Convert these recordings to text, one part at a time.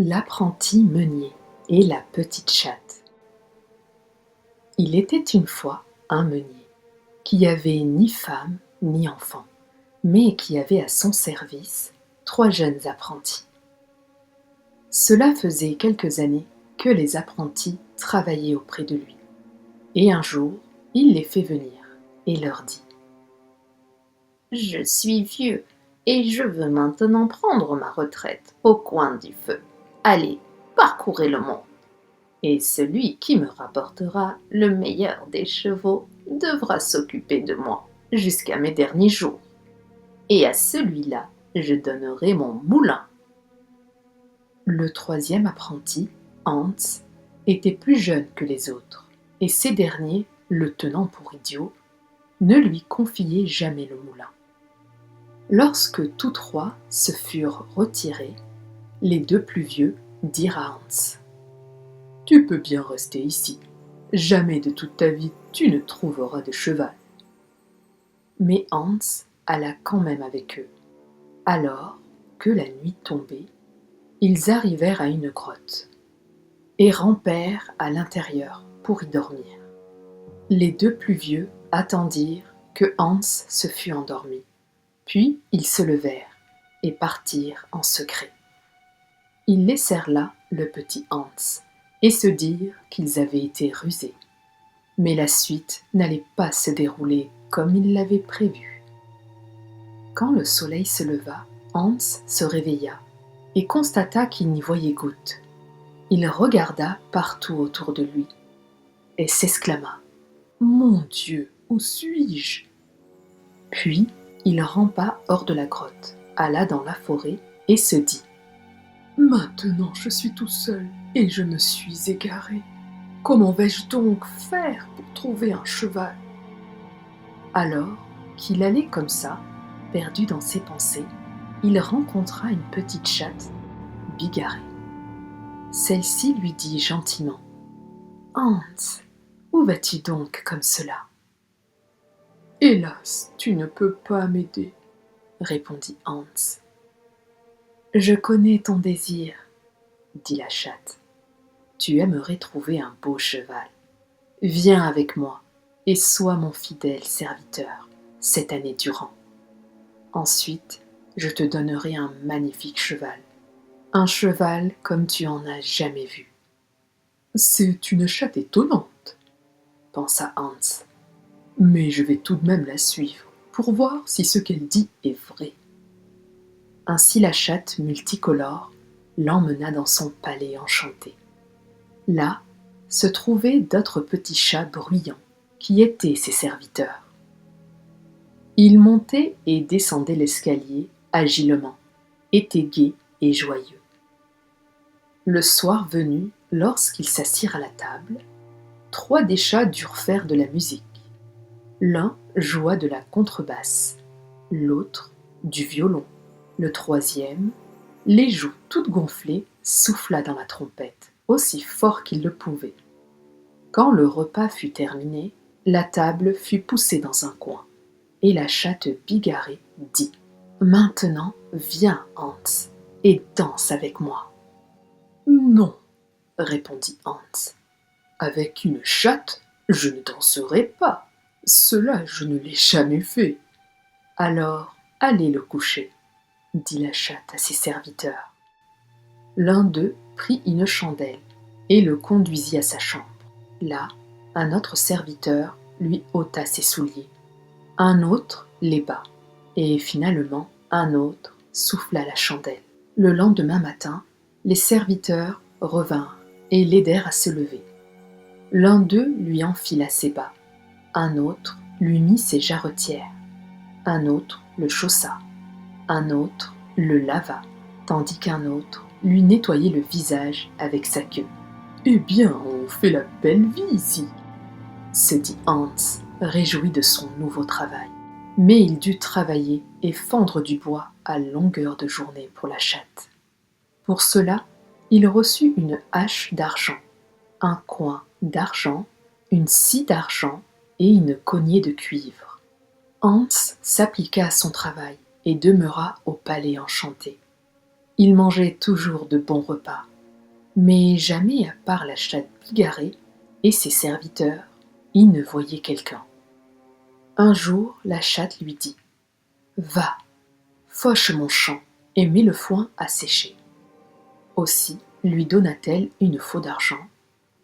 L'apprenti meunier et la petite chatte. Il était une fois un meunier qui avait ni femme ni enfant, mais qui avait à son service 3 jeunes apprentis. Cela faisait quelques années que les apprentis travaillaient auprès de lui, et un jour il les fait venir et leur dit : « Je suis vieux et je veux maintenant prendre ma retraite au coin du feu. Allez, parcourez le monde. Et celui qui me rapportera le meilleur des chevaux devra s'occuper de moi jusqu'à mes derniers jours. Et à celui-là, je donnerai mon moulin. » Le 3e apprenti, Hans, était plus jeune que les autres, et ces derniers, le tenant pour idiot, ne lui confiaient jamais le moulin. Lorsque tous 3 se furent retirés, les 2 plus vieux dirent à Hans : « Tu peux bien rester ici. Jamais de toute ta vie tu ne trouveras de cheval. » Mais Hans alla quand même avec eux. Alors que la nuit tombait, ils arrivèrent à une grotte et rampèrent à l'intérieur pour y dormir. Les 2 plus vieux attendirent que Hans se fût endormi, puis ils se levèrent et partirent en secret. Ils laissèrent là le petit Hans et se dirent qu'ils avaient été rusés. Mais la suite n'allait pas se dérouler comme ils l'avaient prévu. Quand le soleil se leva, Hans se réveilla et constata qu'il n'y voyait goutte. Il regarda partout autour de lui et s'exclama : « Mon Dieu, où suis-je ? » Puis il rampa hors de la grotte, alla dans la forêt et se dit : « Maintenant je suis tout seul et je me suis égaré. Comment vais-je donc faire pour trouver un cheval ? » Alors qu'il allait comme ça, perdu dans ses pensées, il rencontra une petite chatte, bigarrée. Celle-ci lui dit gentiment : « Hans, où vas-tu donc comme cela ? » « Hélas, tu ne peux pas m'aider, » répondit Hans. « Je connais ton désir, » dit la chatte. « Tu aimerais trouver un beau cheval. Viens avec moi et sois mon fidèle serviteur cette année durant. Ensuite, je te donnerai un magnifique cheval, un cheval comme tu en as jamais vu. » « C'est une chatte étonnante, » pensa Hans, « mais je vais tout de même la suivre pour voir si ce qu'elle dit est vrai. » Ainsi la chatte multicolore l'emmena dans son palais enchanté. Là se trouvaient d'autres petits chats bruyants qui étaient ses serviteurs. Ils montaient et descendaient l'escalier agilement, étaient gais et joyeux. Le soir venu, lorsqu'ils s'assirent à la table, 3 des chats durent faire de la musique. L'un joua de la contrebasse, l'autre du violon, le 3e, les joues toutes gonflées, souffla dans la trompette, aussi fort qu'il le pouvait. Quand le repas fut terminé, la table fut poussée dans un coin, et la chatte bigarrée dit : « Maintenant, viens, Hans, et danse avec moi. » « Non, » répondit Hans. « Avec une chatte, je ne danserai pas. Cela, je ne l'ai jamais fait. »« Alors, allez le coucher, » dit la chatte à ses serviteurs. L'un d'eux prit une chandelle et le conduisit à sa chambre. Là, un autre serviteur lui ôta ses souliers, un autre les bas, et finalement un autre souffla la chandelle. Le lendemain matin, les serviteurs revinrent et l'aidèrent à se lever. L'un d'eux lui enfila ses bas, un autre lui mit ses jarretières, un autre le chaussa, un autre le lava, tandis qu'un autre lui nettoyait le visage avec sa queue. « Eh bien, on fait la belle vie ici, » se dit Hans, réjoui de son nouveau travail. Mais il dut travailler et fendre du bois à longueur de journée pour la chatte. Pour cela, il reçut une hache d'argent, un coin d'argent, une scie d'argent et une cognée de cuivre. Hans s'appliqua à son travail et demeura au palais enchanté. Il mangeait toujours de bons repas, mais jamais à part la chatte bigarrée et ses serviteurs, il ne voyait quelqu'un. Un jour, la chatte lui dit « Va, fauche mon champ et mets le foin à sécher. » Aussi lui donna-t-elle une faux d'argent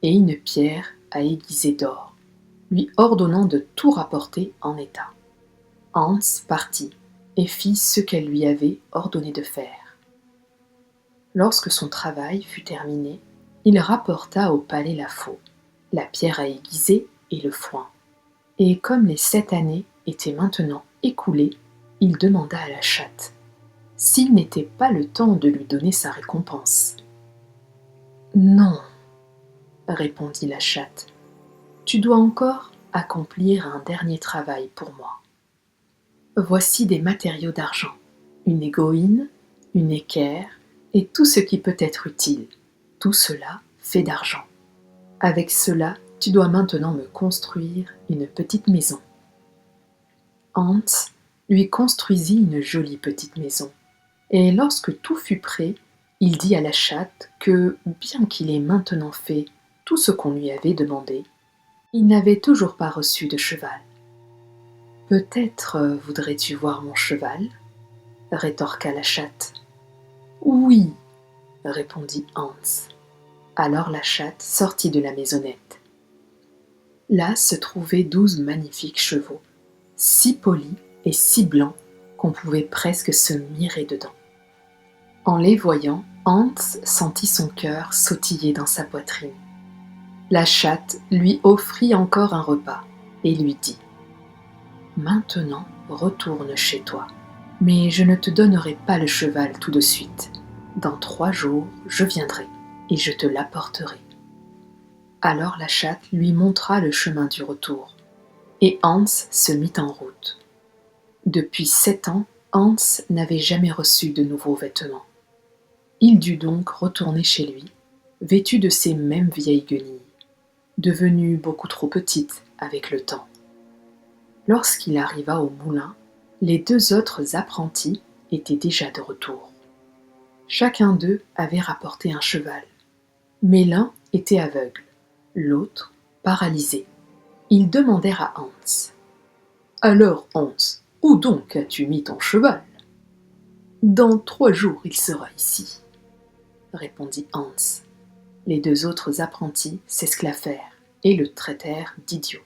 et une pierre à aiguiser d'or, lui ordonnant de tout rapporter en état. Hans partit et fit ce qu'elle lui avait ordonné de faire. Lorsque son travail fut terminé, il rapporta au palais la faux, la pierre à aiguiser et le foin. Et comme les 7 années étaient maintenant écoulées, il demanda à la chatte s'il n'était pas le temps de lui donner sa récompense. « Non, » répondit la chatte, « tu dois encore accomplir un dernier travail pour moi. Voici des matériaux d'argent, une égoïne, une équerre et tout ce qui peut être utile. Tout cela fait d'argent. Avec cela, tu dois maintenant me construire une petite maison. » Hans lui construisit une jolie petite maison, et lorsque tout fut prêt, il dit à la chatte que, bien qu'il ait maintenant fait tout ce qu'on lui avait demandé, il n'avait toujours pas reçu de cheval. « Peut-être voudrais-tu voir mon cheval ?» rétorqua la chatte. « Oui, » répondit Hans. Alors la chatte sortit de la maisonnette. Là se trouvaient 12 magnifiques chevaux, si polis et si blancs qu'on pouvait presque se mirer dedans. En les voyant, Hans sentit son cœur sautiller dans sa poitrine. La chatte lui offrit encore un repas et lui dit « Maintenant, retourne chez toi, mais je ne te donnerai pas le cheval tout de suite. Dans 3 jours, je viendrai et je te l'apporterai. » Alors la chatte lui montra le chemin du retour, et Hans se mit en route. Depuis 7 ans, Hans n'avait jamais reçu de nouveaux vêtements. Il dut donc retourner chez lui, vêtu de ses mêmes vieilles guenilles, devenues beaucoup trop petites avec le temps. Lorsqu'il arriva au moulin, les 2 autres apprentis étaient déjà de retour. Chacun d'eux avait rapporté un cheval, mais l'un était aveugle, l'autre paralysé. Ils demandèrent à Hans « Alors, Hans, où donc as-tu mis ton cheval ?»« Dans 3 jours, il sera ici, » répondit Hans. Les 2 autres apprentis s'esclaffèrent et le traitèrent d'idiot.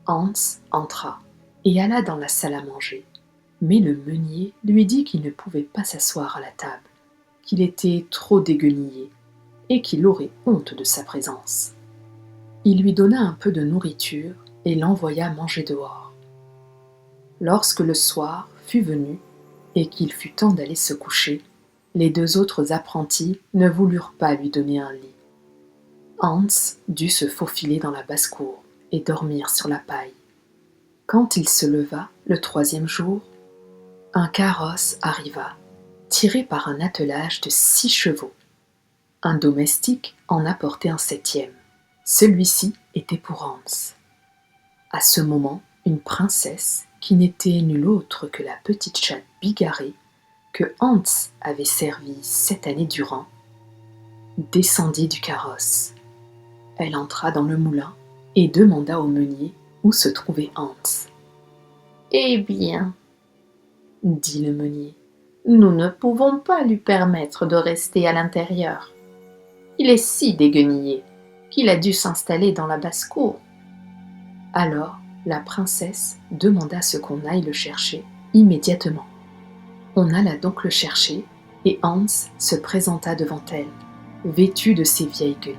Hans entra et alla dans la salle à manger, mais le meunier lui dit qu'il ne pouvait pas s'asseoir à la table, qu'il était trop déguenillé et qu'il aurait honte de sa présence. Il lui donna un peu de nourriture et l'envoya manger dehors. Lorsque le soir fut venu et qu'il fut temps d'aller se coucher, les 2 autres apprentis ne voulurent pas lui donner un lit. Hans dut se faufiler dans la basse-cour et dormir sur la paille. Quand il se leva le 3e jour, un carrosse arriva, tiré par un attelage de 6 chevaux. Un domestique en apportait un 7e. Celui-ci était pour Hans. À ce moment, une princesse, qui n'était nulle autre que la petite chatte bigarrée, que Hans avait servie 7 années durant, descendit du carrosse. Elle entra dans le moulin et demanda au meunier où se trouvait Hans. « Eh bien, » dit le meunier, « nous ne pouvons pas lui permettre de rester à l'intérieur. Il est si déguenillé qu'il a dû s'installer dans la basse-cour. » Alors la princesse demanda ce qu'on aille le chercher immédiatement. On alla donc le chercher et Hans se présenta devant elle, vêtu de ses vieilles guenilles.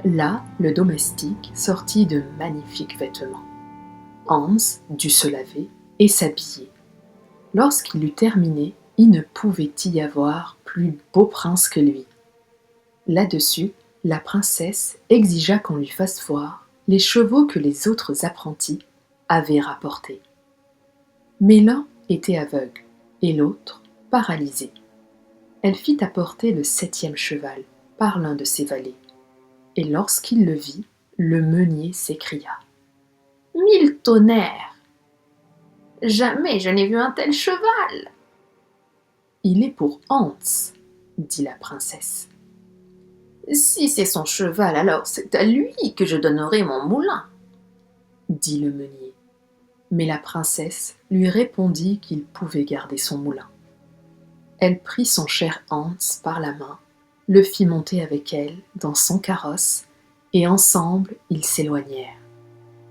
Là, le domestique sortit de magnifiques vêtements. Hans dut se laver et s'habiller. Lorsqu'il eut terminé, il ne pouvait y avoir plus beau prince que lui. Là-dessus, la princesse exigea qu'on lui fasse voir les chevaux que les autres apprentis avaient rapportés. Mais l'un était aveugle et l'autre paralysé. Elle fit apporter le 7e cheval par l'un de ses valets. Et lorsqu'il le vit, le meunier s'écria « 1000 tonnerres! Jamais je n'ai vu un tel cheval !» Il est pour Hans, dit la princesse. Si c'est son cheval, alors c'est à lui que je donnerai mon moulin, dit le meunier. Mais la princesse lui répondit qu'il pouvait garder son moulin. Elle prit son cher Hans par la main, le fit monter avec elle dans son carrosse, et ensemble ils s'éloignèrent.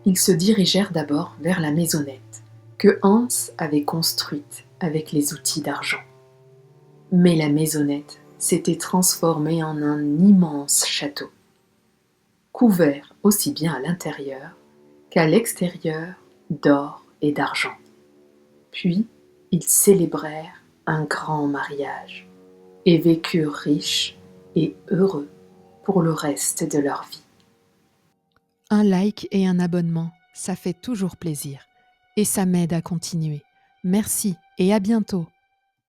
Ils se dirigèrent d'abord vers la maisonnette que Hans avait construite avec les outils d'argent. Mais la maisonnette s'était transformée en un immense château, couvert aussi bien à l'intérieur qu'à l'extérieur d'or et d'argent. Puis ils célébrèrent un grand mariage et vécurent riches et heureux pour le reste de leur vie. Un like et un abonnement, ça fait toujours plaisir et ça m'aide à continuer. Merci et à bientôt.